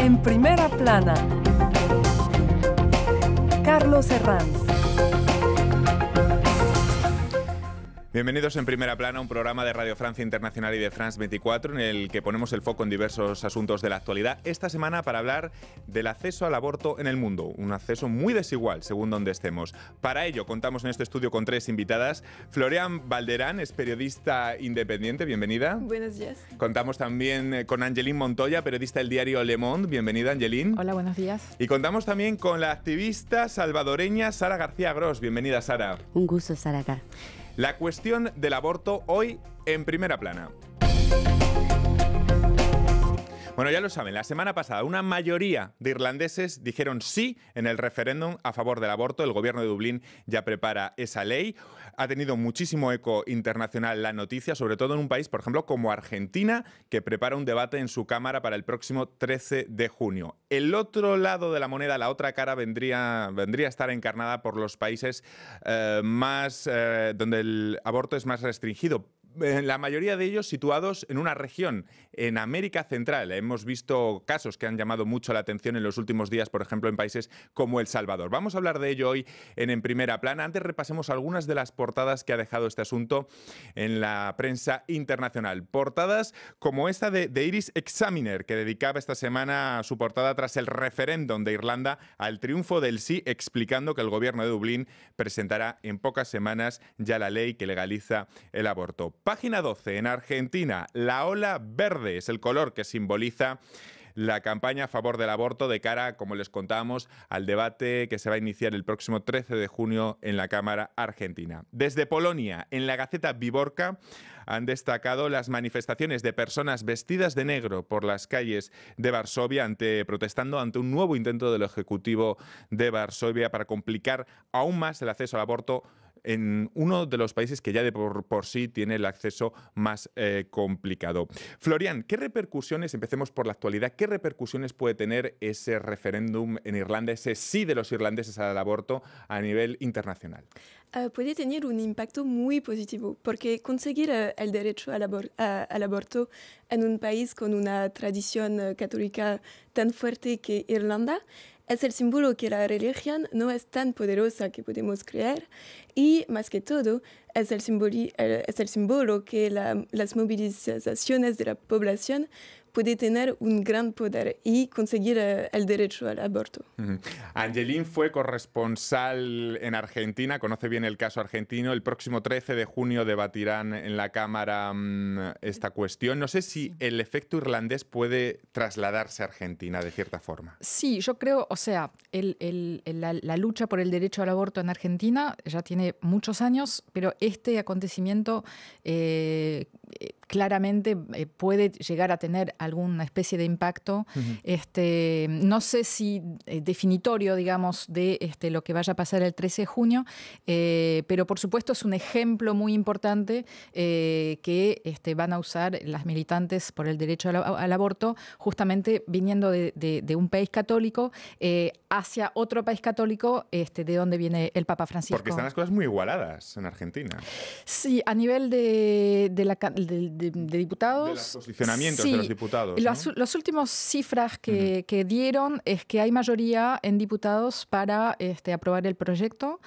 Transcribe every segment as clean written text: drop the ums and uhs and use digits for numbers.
En primera plana, Carlos Herranz. Bienvenidos en Primera Plana, un programa de Radio Francia Internacional y de France 24 en el que ponemos el foco en diversos asuntos de la actualidad. Esta semana para hablar del acceso al aborto en el mundo, un acceso muy desigual según donde estemos. Para ello contamos en este estudio con tres invitadas. Florian Balderán es periodista independiente, bienvenida. Buenos días. Contamos también con Angeline Montoya, periodista del diario Le Monde. Bienvenida, Angeline. Hola, buenos días. Y contamos también con la activista salvadoreña Sara García Gros. Bienvenida, Sara. Un gusto estar acá. La cuestión del aborto hoy en Primera Plana. Bueno, ya lo saben, la semana pasada una mayoría de irlandeses dijeron sí en el referéndum a favor del aborto. El gobierno de Dublín ya prepara esa ley. Ha tenido muchísimo eco internacional la noticia, sobre todo en un país, por ejemplo, como Argentina, que prepara un debate en su Cámara para el próximo 13 de junio. El otro lado de la moneda, la otra cara, vendría a estar encarnada por los países donde el aborto es más restringido. La mayoría de ellos situados en una región, en América Central. Hemos visto casos que han llamado mucho la atención en los últimos días, por ejemplo, en países como El Salvador. Vamos a hablar de ello hoy en Primera Plana. Antes repasemos algunas de las portadas que ha dejado este asunto en la prensa internacional. Portadas como esta de Irish Examiner, que dedicaba esta semana su portada tras el referéndum de Irlanda al triunfo del sí, explicando que el gobierno de Dublín presentará en pocas semanas ya la ley que legaliza el aborto. Página 12, en Argentina, la ola verde es el color que simboliza la campaña a favor del aborto de cara, como les contábamos, al debate que se va a iniciar el próximo 13 de junio en la Cámara Argentina. Desde Polonia, en la Gaceta Wyborcza, han destacado las manifestaciones de personas vestidas de negro por las calles de Varsovia protestando ante un nuevo intento del Ejecutivo de Varsovia para complicar aún más el acceso al aborto en uno de los países que ya de por sí tiene el acceso más complicado. Florian, ¿qué repercusiones, empecemos por la actualidad, qué repercusiones puede tener ese referéndum en Irlanda, ese sí de los irlandeses al aborto a nivel internacional? Puede tener un impacto muy positivo, porque conseguir el derecho al aborto en un país con una tradición católica tan fuerte que Irlanda es el símbolo que la religión no es tan poderosa que podemos creer y, más que todo, es el símbolo que las movilizaciones de la población puede tener un gran poder y conseguir el derecho al aborto. Angeline fue corresponsal en Argentina, conoce bien el caso argentino. El próximo 13 de junio debatirán en la Cámara esta cuestión. No sé si el efecto irlandés puede trasladarse a Argentina de cierta forma. Sí, yo creo, o sea, la lucha por el derecho al aborto en Argentina ya tiene muchos años, pero este acontecimiento claramente puede llegar a tener alguna especie de impacto, no sé si definitorio, digamos, de lo que vaya a pasar el 13 de junio, pero por supuesto es un ejemplo muy importante que van a usar las militantes por el derecho al aborto, justamente viniendo de un país católico hacia otro país católico de donde viene el Papa Francisco. Porque están las cosas muy igualadas en Argentina. Sí, a nivel de diputados. De los posicionamientos sí, de los diputados, ¿no? Las últimas cifras que dieron es que hay mayoría en diputados para aprobar el proyecto.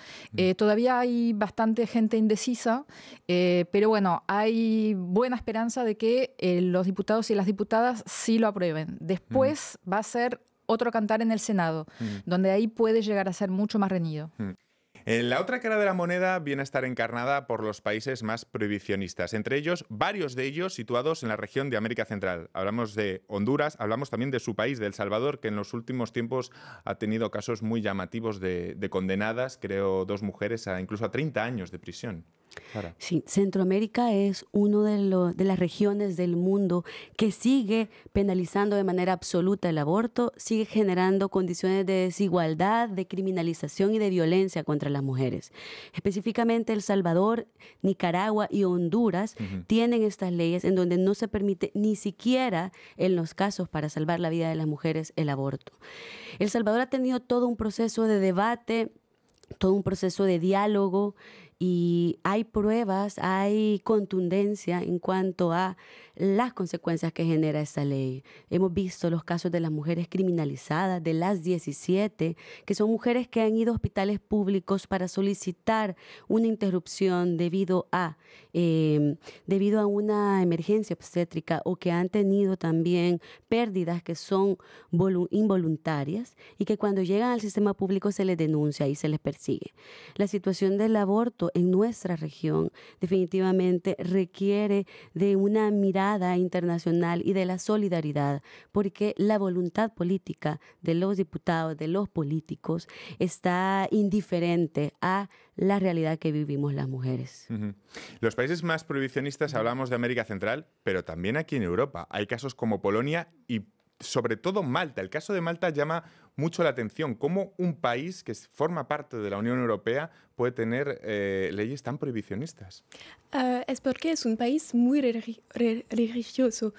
Todavía hay bastante gente indecisa, pero bueno, hay buena esperanza de que los diputados y las diputadas sí lo aprueben. Después va a ser otro cantar en el Senado, donde ahí puede llegar a ser mucho más reñido. En la otra cara de la moneda viene a estar encarnada por los países más prohibicionistas, entre ellos, varios de ellos situados en la región de América Central. Hablamos de Honduras, hablamos también de su país, de El Salvador, que en los últimos tiempos ha tenido casos muy llamativos de condenadas, creo 2 mujeres, incluso a 30 años de prisión. Sara. Sí, Centroamérica es una de las regiones del mundo que sigue penalizando de manera absoluta el aborto, sigue generando condiciones de desigualdad, de criminalización y de violencia contra las mujeres. Específicamente El Salvador, Nicaragua y Honduras tienen estas leyes en donde no se permite ni siquiera en los casos para salvar la vida de las mujeres el aborto. El Salvador ha tenido todo un proceso de debate, todo un proceso de diálogo y hay pruebas, hay contundencia en cuanto a las consecuencias que genera esta ley. Hemos visto los casos de las mujeres criminalizadas, de las 17, que son mujeres que han ido a hospitales públicos para solicitar una interrupción debido a una emergencia obstétrica o que han tenido también pérdidas que son involuntarias y que cuando llegan al sistema público se les denuncia y se les persigue. La situación del aborto en nuestra región definitivamente requiere de una mirada internacional y de la solidaridad, porque la voluntad política de los diputados, de los políticos, está indiferente a la realidad que vivimos las mujeres. Los países más prohibicionistas, hablamos de América Central, pero también aquí en Europa. Hay casos como Polonia y sobre todo Malta. El caso de Malta llama mucho la atención. ¿Cómo un país que forma parte de la Unión Europea puede tener leyes tan prohibicionistas? Es porque es un país muy religioso,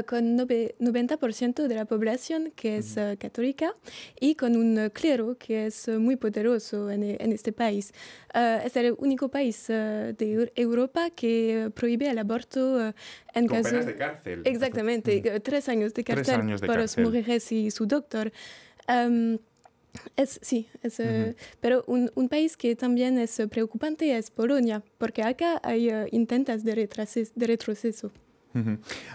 con 90% de la población que es católica y con un clero que es muy poderoso en este país. Es el único país de Europa que prohíbe el aborto en con caso... penas de cárcel. Exactamente, 3 años de cárcel 3 años de para cárcel. las mujeres y su doctor. Pero un país que también es preocupante es Polonia, porque acá hay intentos de retroceso.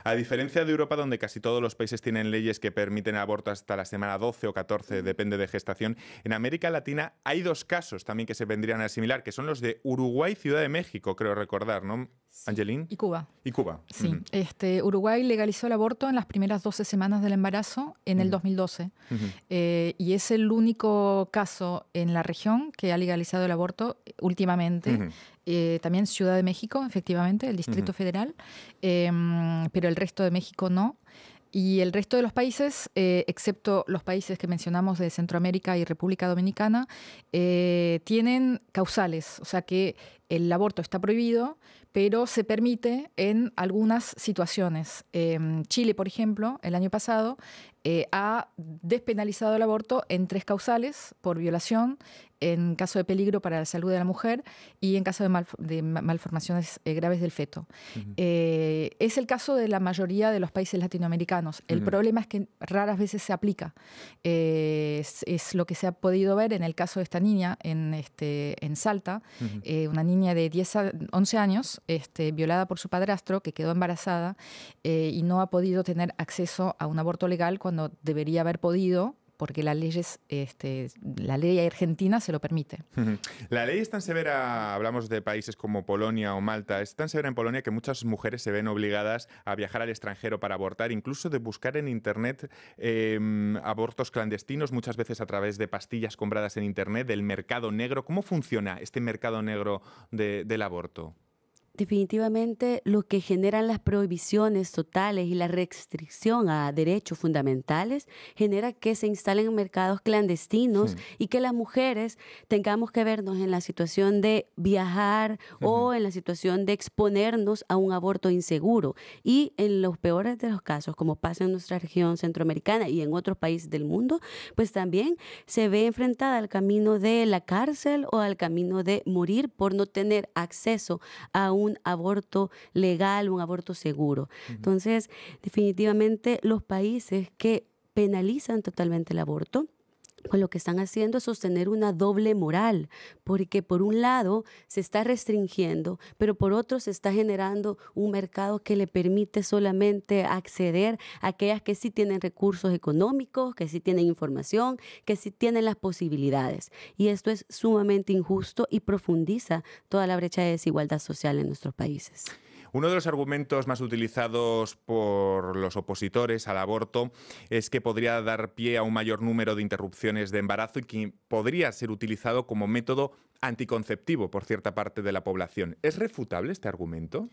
A diferencia de Europa, donde casi todos los países tienen leyes que permiten aborto hasta la semana 12 o 14, depende de gestación, en América Latina hay 2 casos también que se vendrían a asimilar, que son los de Uruguay y Ciudad de México, creo recordar, ¿no, Angelín? Y Cuba. Y Cuba. Sí. Uruguay legalizó el aborto en las primeras 12 semanas del embarazo en el 2012. Y es el único caso en la región que ha legalizado el aborto últimamente. También Ciudad de México, efectivamente, el Distrito Federal, pero el resto de México no. Y el resto de los países, excepto los países que mencionamos de Centroamérica y República Dominicana, tienen causales, o sea que el aborto está prohibido, pero se permite en algunas situaciones. Chile, por ejemplo, el año pasado, ha despenalizado el aborto en 3 causales: por violación, en caso de peligro para la salud de la mujer y en caso de malformaciones graves del feto. Es el caso de la mayoría de los países latinoamericanos. El problema es que raras veces se aplica. Es lo que se ha podido ver en el caso de esta niña en Salta, una niña de 11 años, violada por su padrastro, que quedó embarazada y no ha podido tener acceso a un aborto legal cuando debería haber podido, porque la ley argentina se lo permite. La ley es tan severa, hablamos de países como Polonia o Malta, es tan severa en Polonia que muchas mujeres se ven obligadas a viajar al extranjero para abortar, incluso de buscar en Internet abortos clandestinos, muchas veces a través de pastillas compradas en Internet, del mercado negro. ¿Cómo funciona este mercado negro del aborto? Definitivamente lo que generan las prohibiciones totales y la restricción a derechos fundamentales genera que se instalen mercados clandestinos y que las mujeres tengamos que vernos en la situación de viajar o en la situación de exponernos a un aborto inseguro. Y en los peores de los casos, como pasa en nuestra región centroamericana y en otros países del mundo, pues también se ve enfrentada al camino de la cárcel o al camino de morir por no tener acceso a un aborto legal, un aborto seguro. Entonces, definitivamente los países que penalizan totalmente el aborto, pues lo que están haciendo es sostener una doble moral, porque por un lado se está restringiendo, pero por otro se está generando un mercado que le permite solamente acceder a aquellas que sí tienen recursos económicos, que sí tienen información, que sí tienen las posibilidades. Y esto es sumamente injusto y profundiza toda la brecha de desigualdad social en nuestros países. Uno de los argumentos más utilizados por los opositores al aborto es que podría dar pie a un mayor número de interrupciones de embarazo y que podría ser utilizado como método anticonceptivo por cierta parte de la población. ¿Es refutable este argumento?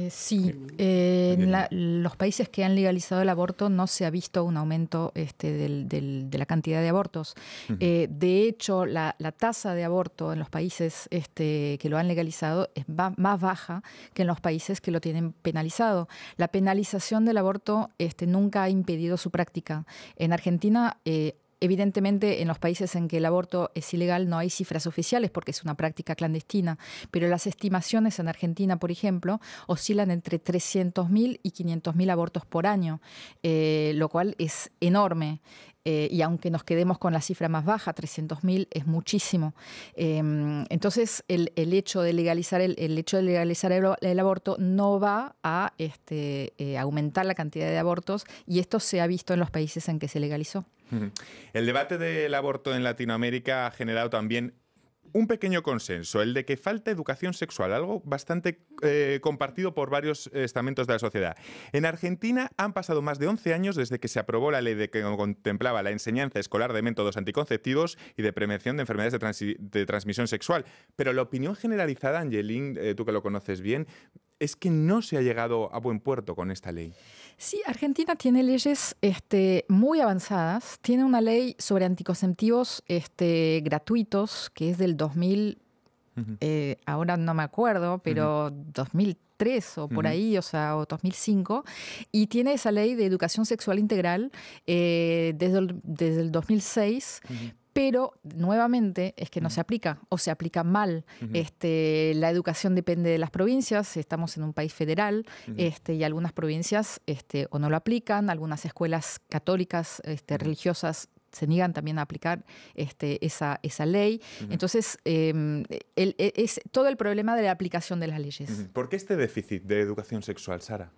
Sí, en los países que han legalizado el aborto no se ha visto un aumento de la cantidad de abortos. De hecho, la tasa de aborto en los países que lo han legalizado es más baja que en los países que lo tienen penalizado. La penalización del aborto nunca ha impedido su práctica. En Argentina Evidentemente, en los países en que el aborto es ilegal no hay cifras oficiales porque es una práctica clandestina, pero las estimaciones en Argentina, por ejemplo, oscilan entre 300.000 y 500.000 abortos por año, lo cual es enorme. Y aunque nos quedemos con la cifra más baja, 300.000 es muchísimo. Entonces, el hecho de legalizar el aborto no va a aumentar la cantidad de abortos, y esto se ha visto en los países en que se legalizó. El debate del aborto en Latinoamérica ha generado también un pequeño consenso, el de que falta educación sexual, algo bastante compartido por varios estamentos de la sociedad. En Argentina han pasado más de 11 años desde que se aprobó la ley que contemplaba la enseñanza escolar de métodos anticonceptivos y de prevención de enfermedades de transmisión sexual. Pero la opinión generalizada, Angelín, tú que lo conoces bien, es que no se ha llegado a buen puerto con esta ley. Sí, Argentina tiene leyes muy avanzadas. Tiene una ley sobre anticonceptivos gratuitos, que es del 2000, ahora no me acuerdo, pero 2003 o por ahí, o 2005. Y tiene esa ley de educación sexual integral desde el 2006. Pero nuevamente es que no se aplica o se aplica mal. La educación depende de las provincias, estamos en un país federal, y algunas provincias o no lo aplican, algunas escuelas católicas religiosas se niegan también a aplicar esa ley. Entonces, es todo el problema de la aplicación de las leyes. ¿Por qué este déficit de educación sexual, Sara?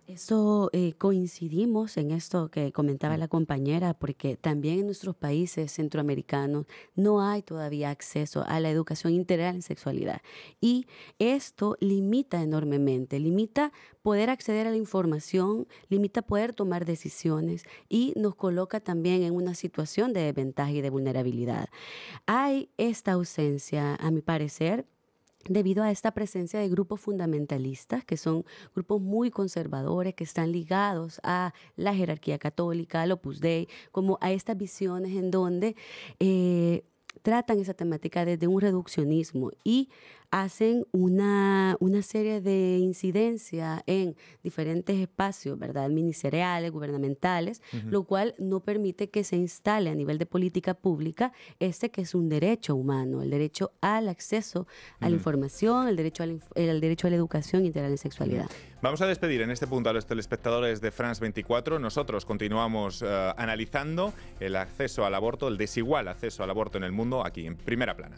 Eso coincidimos en esto que comentaba la compañera, porque también en nuestros países centroamericanos no hay todavía acceso a la educación integral en sexualidad. Y esto limita enormemente, limita poder acceder a la información, limita poder tomar decisiones y nos coloca también en una situación de desventaja y de vulnerabilidad. Hay esta ausencia, a mi parecer, debido a esta presencia de grupos fundamentalistas, que son grupos muy conservadores, que están ligados a la jerarquía católica, al Opus Dei, como a estas visiones en donde tratan esa temática desde un reduccionismo y hacen una serie de incidencia en diferentes espacios, ¿verdad?, ministeriales, gubernamentales, lo cual no permite que se instale a nivel de política pública que es un derecho humano, el derecho al acceso a la información, el derecho a la educación integral en sexualidad. Vamos a despedir en este punto a los telespectadores de France 24. Nosotros continuamos analizando el acceso al aborto, el desigual acceso al aborto en el mundo, aquí en Primera Plana.